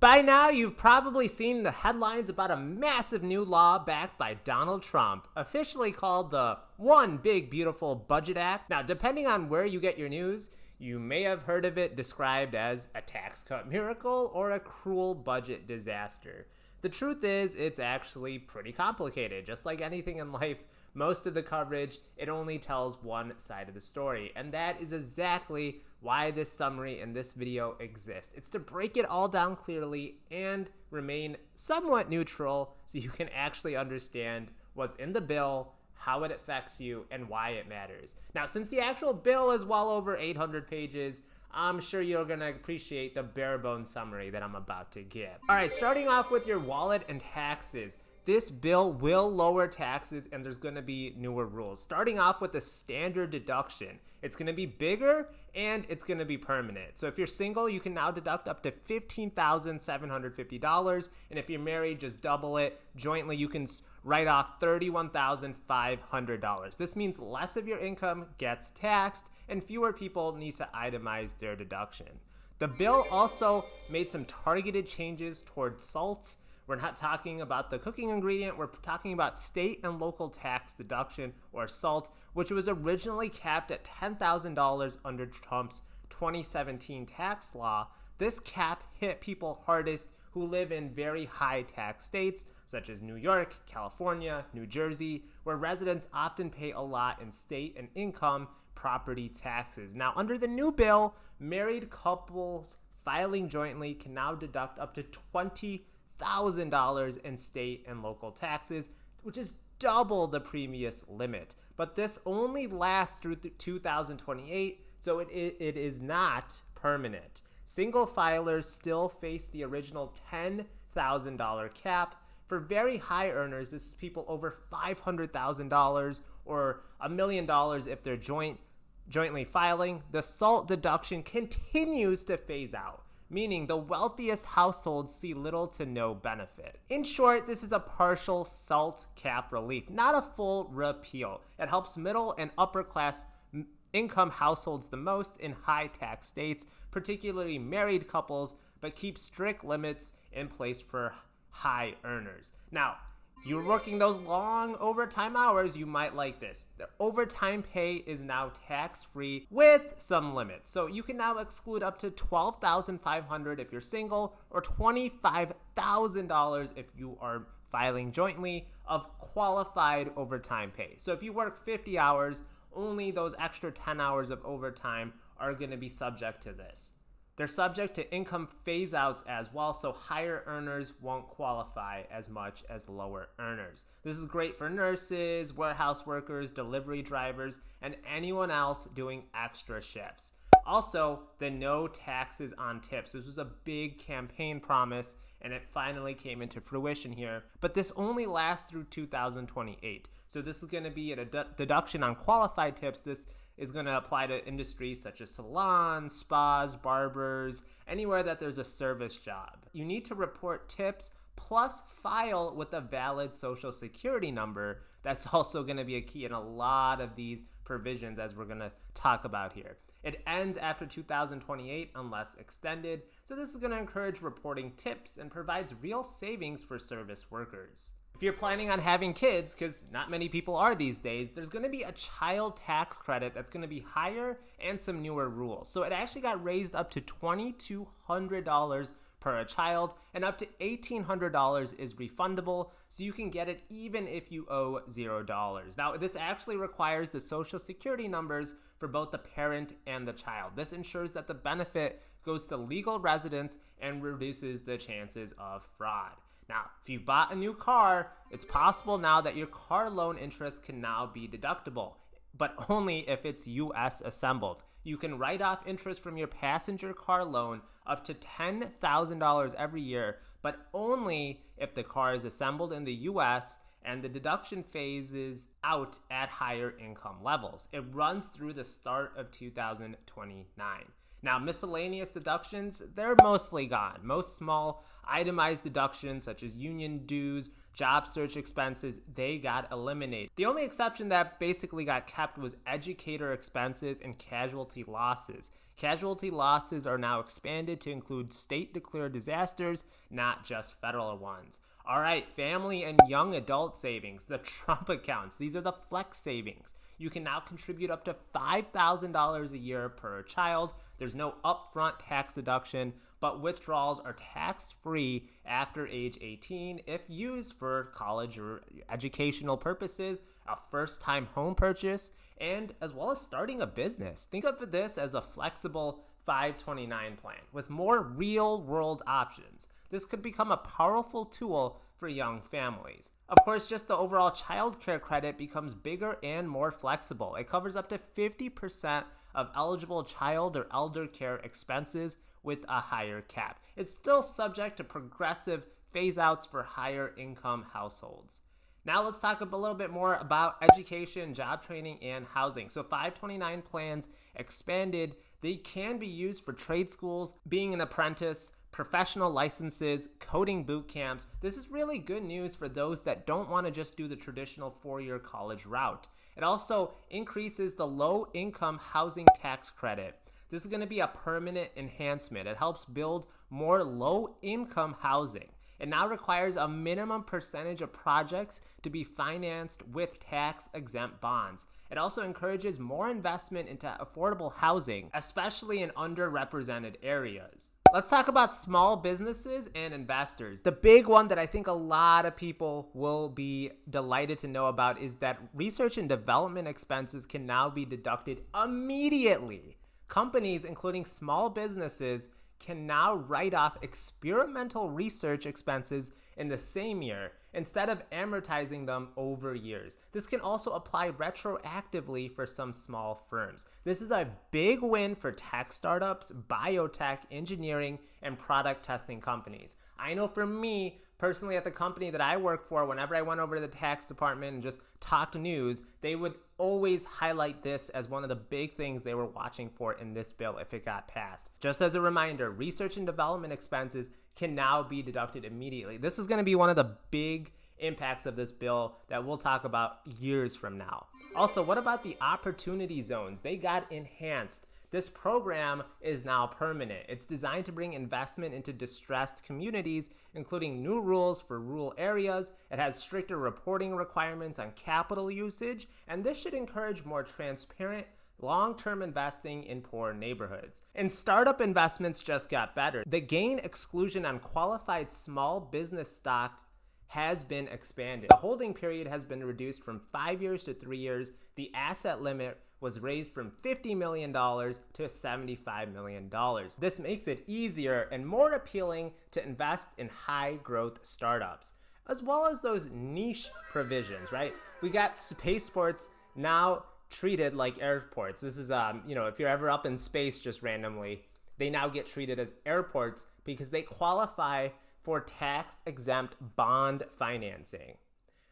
By now, you've probably seen the headlines about a massive new law backed by Donald Trump, officially called the One Big Beautiful Budget Act. Now, depending on where you get your news, you may have heard of it described as a tax cut miracle or a cruel budget disaster. The truth is, it's actually pretty complicated. Just like anything in life, most of the coverage, it only tells one side of the story. And that is exactly why this summary in this video exists. It's to break it all down clearly and remain somewhat neutral so you can actually understand what's in the bill, how it affects you, and why it matters. Now, since the actual bill is well over 800 pages, I'm sure you're going to appreciate the bare bones summary that I'm about to give. All right, starting off with your wallet and taxes. This bill will lower taxes and there's going to be newer rules. Starting off with the standard deduction. It's going to be bigger and it's going to be permanent. So if you're single, you can now deduct up to $15,750. And if you're married, just double it. Jointly, you can write off $31,500. This means less of your income gets taxed and fewer people need to itemize their deduction. The bill also made some targeted changes towards salts. We're not talking about the cooking ingredient, we're talking about state and local tax deduction, or SALT, which was originally capped at $10,000 under Trump's 2017 tax law. This cap hit people hardest who live in very high tax states, such as New York, California, New Jersey, where residents often pay a lot in state and income property taxes. Now, under the new bill, married couples filing jointly can now deduct up to $20,000 in state and local taxes, which is double the previous limit. But this only lasts through 2028, so it is not permanent. Single filers still face the original $10,000 cap. For very high earners, this is people over $500,000 or $1 million if they're jointly filing. The SALT deduction continues to phase out, meaning the wealthiest households see little to no benefit. In short, this is a partial SALT cap relief, not a full repeal. It helps middle and upper class income households the most in high tax states, particularly married couples, but keeps strict limits in place for high earners. Now, if you're working those long overtime hours, you might like this. The overtime pay is now tax-free with some limits. So you can now exclude up to $12,500 if you're single or $25,000 if you are filing jointly of qualified overtime pay. So if you work 50 hours, only those extra 10 hours of overtime are going to be subject to this. They're subject to income phase-outs as well, so higher earners won't qualify as much as lower earners. This is great for nurses, warehouse workers, delivery drivers, and anyone else doing extra shifts. Also, the no taxes on tips. This was a big campaign promise, and it finally came into fruition here. But this only lasts through 2028. So this is going to be a deduction on qualified tips. This is going to apply to industries such as salons, spas, barbers, anywhere that there's a service job. You need to report tips plus file with a valid social security number. That's also going to be a key in a lot of these provisions, as we're going to talk about here. It ends after 2028 unless extended, so this is going to encourage reporting tips and provides real savings for service workers. If you're planning on having kids, because not many people are these days, there's going to be a child tax credit that's going to be higher and some newer rules. So it actually got raised up to $2,200 per a child, and up to $1,800 is refundable, so you can get it even if you owe $0. Now, this actually requires the social security numbers for both the parent and the child. This ensures that the benefit goes to legal residents and reduces the chances of fraud. Now, if you've bought a new car, it's possible now that your car loan interest can now be deductible, but only if it's US assembled. You can write off interest from your passenger car loan up to $10,000 every year, but only if the car is assembled in the US and the deduction phases out at higher income levels. It runs through the start of 2029. Now, miscellaneous deductions, they're mostly gone. Most small itemized deductions such as union dues, job search expenses, they got eliminated. The only exception that basically got kept was educator expenses and casualty losses. Casualty losses are now expanded to include state-declared disasters, not just federal ones. All right, family and young adult savings, the Trump accounts. These are the flex savings. You can now contribute up to $5,000 a year per child. There's no upfront tax deduction, but withdrawals are tax-free after age 18 if used for college or educational purposes, a first-time home purchase, and as well as starting a business. Think of this as a flexible 529 plan with more real-world options. This could become a powerful tool for young families. Of course, just the overall child care credit becomes bigger and more flexible. It covers up to 50% of eligible child or elder care expenses with a higher cap. It's still subject to progressive phase-outs for higher income households. Now let's talk a little bit more about education, job training, and housing. So 529 plans expanded. They can be used for trade schools, being an apprentice, professional licenses, coding boot camps. This is really good news for those that don't want to just do the traditional 4-year college route. It also increases the low-income housing tax credit. This is going to be a permanent enhancement. It helps build more low-income housing. It now requires a minimum percentage of projects to be financed with tax-exempt bonds. It also encourages more investment into affordable housing, especially in underrepresented areas. Let's talk about small businesses and investors. The big one that I think a lot of people will be delighted to know about is that research and development expenses can now be deducted immediately. Companies, including small businesses, can now write off experimental research expenses in the same year instead of amortizing them over years. This can also apply retroactively for some small firms. This is a big win for tech startups, biotech, engineering, and product testing companies. I know for me, personally at the company that I work for, whenever I went over to the tax department and just talked news, they would always highlight this as one of the big things they were watching for in this bill if it got passed. Just as a reminder, research and development expenses can now be deducted immediately. This is going to be one of the big impacts of this bill that we'll talk about years from now. Also, what about the opportunity zones? They got enhanced. This program is now permanent. It's designed to bring investment into distressed communities, including new rules for rural areas. It has stricter reporting requirements on capital usage, and this should encourage more transparent, long-term investing in poor neighborhoods. And startup investments just got better. The gain exclusion on qualified small business stock has been expanded. The holding period has been reduced from 5 years to 3 years. The asset limit was raised from $50 million to $75 million. This makes it easier and more appealing to invest in high-growth startups, as well as those niche provisions, right? We got spaceports now treated like airports. This is, if you're ever up in space just randomly, they now get treated as airports because they qualify for tax-exempt bond financing.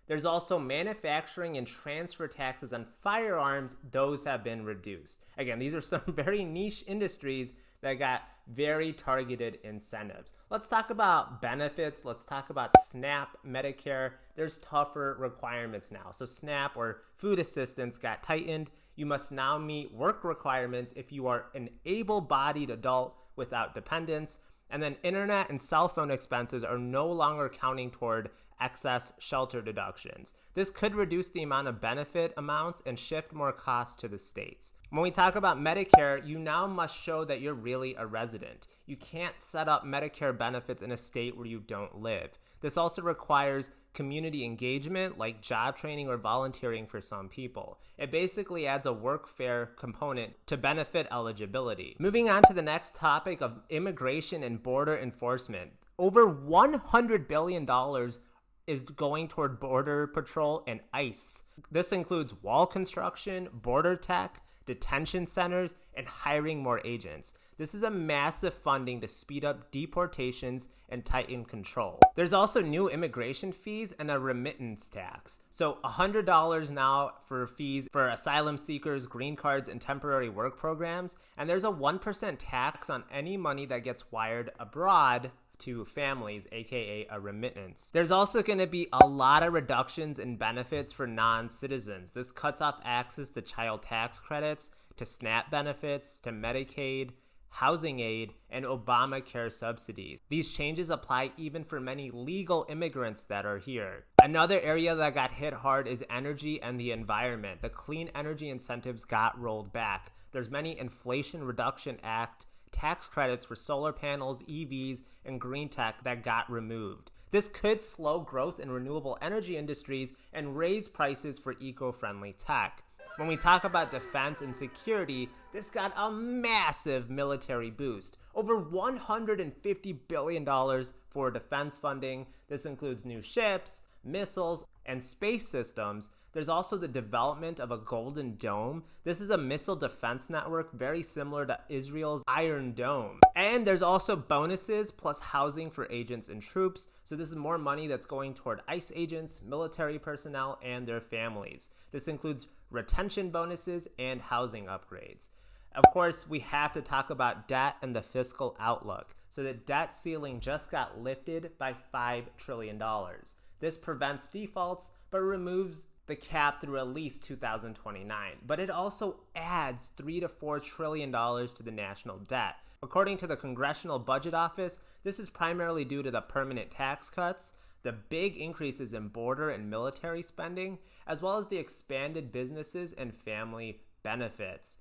There's also manufacturing and transfer taxes on firearms. Those have been reduced. Again, these are some very niche industries that got very targeted incentives. Let's talk about benefits. Let's talk about SNAP, Medicare. There's tougher requirements now. So SNAP, or food assistance, got tightened. You must now meet work requirements if you are an able-bodied adult without dependents. And then internet and cell phone expenses are no longer counting toward excess shelter deductions. This could reduce the amount of benefit amounts and shift more costs to the states. When we talk about Medicare, you now must show that you're really a resident. You can't set up Medicare benefits in a state where you don't live. This also requires community engagement, like job training or volunteering for some people. It basically adds a workfare component to benefit eligibility. Moving on to the next topic of immigration and border enforcement. Over $100 billion is going toward Border Patrol and ICE. This includes wall construction, border tech, detention centers, and hiring more agents. This is a massive funding to speed up deportations and tighten control. There's also new immigration fees and a remittance tax. So $100 now for fees for asylum seekers, green cards, and temporary work programs. And there's a 1% tax on any money that gets wired abroad to families, aka a remittance. There's also going to be a lot of reductions in benefits for non-citizens. This cuts off access to child tax credits, to SNAP benefits, to Medicaid, housing aid, and Obamacare subsidies. These changes apply even for many legal immigrants that are here. Another area that got hit hard is energy and the environment. The clean energy incentives got rolled back. There's many Inflation Reduction Act tax credits for solar panels, EVs, and green tech that got removed. This could slow growth in renewable energy industries and raise prices for eco-friendly tech. When we talk about defense and security, this got a massive military boost. Over $150 billion for defense funding. This includes new ships, missiles, and space systems. There's also the development of a Golden Dome. This is a missile defense network very similar to Israel's Iron Dome. And there's also bonuses plus housing for agents and troops. So this is more money that's going toward ICE agents, military personnel, and their families. This includes retention bonuses and housing upgrades. Of course, we have to talk about debt and the fiscal outlook. So the debt ceiling just got lifted by $5 trillion. This prevents defaults, but removes the cap through at least 2029. But it also adds $3 to $4 trillion to the national debt. According to the Congressional Budget Office, this is primarily due to the permanent tax cuts, the big increases in border and military spending, as well as the expanded businesses and family benefits.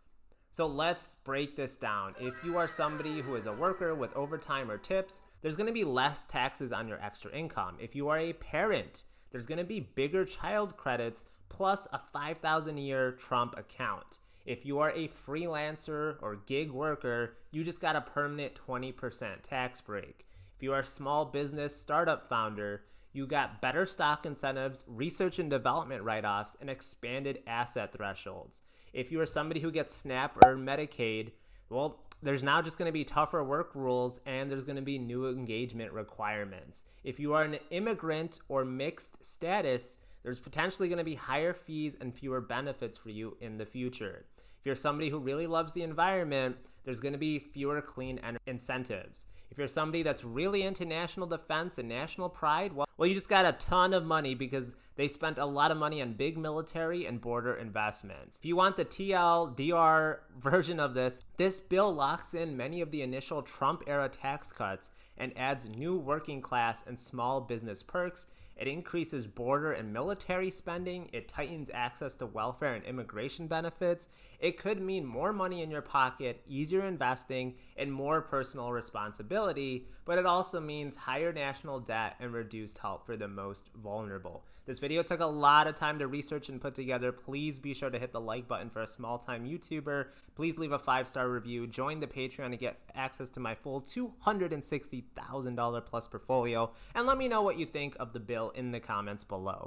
So let's break this down. If you are somebody who is a worker with overtime or tips, there's going to be less taxes on your extra income. If you are a parent, there's going to be bigger child credits plus a $5,000 a year Trump account. If you are a freelancer or gig worker, you just got a permanent 20% tax break. If you are a small business startup founder, you got better stock incentives, research and development write-offs, and expanded asset thresholds. If you are somebody who gets SNAP or Medicaid, well, there's now just going to be tougher work rules and there's going to be new engagement requirements. If you are an immigrant or mixed status, there's potentially going to be higher fees and fewer benefits for you in the future. If you're somebody who really loves the environment, there's going to be fewer clean energy incentives. If you're somebody that's really into national defense and national pride, well, you just got a ton of money because they spent a lot of money on big military and border investments. If you want the TLDR version of this bill locks in many of the initial Trump-era tax cuts and adds new working class and small business perks. It increases border and military spending. It tightens access to welfare and immigration benefits. It could mean more money in your pocket, easier investing, and more personal responsibility, but it also means higher national debt and reduced help for the most vulnerable. This video took a lot of time to research and put together. Please be sure to hit the like button for a small-time YouTuber. Please leave a 5-star review. Join the Patreon to get access to my full $260,000 plus portfolio. And let me know what you think of the bill in the comments below.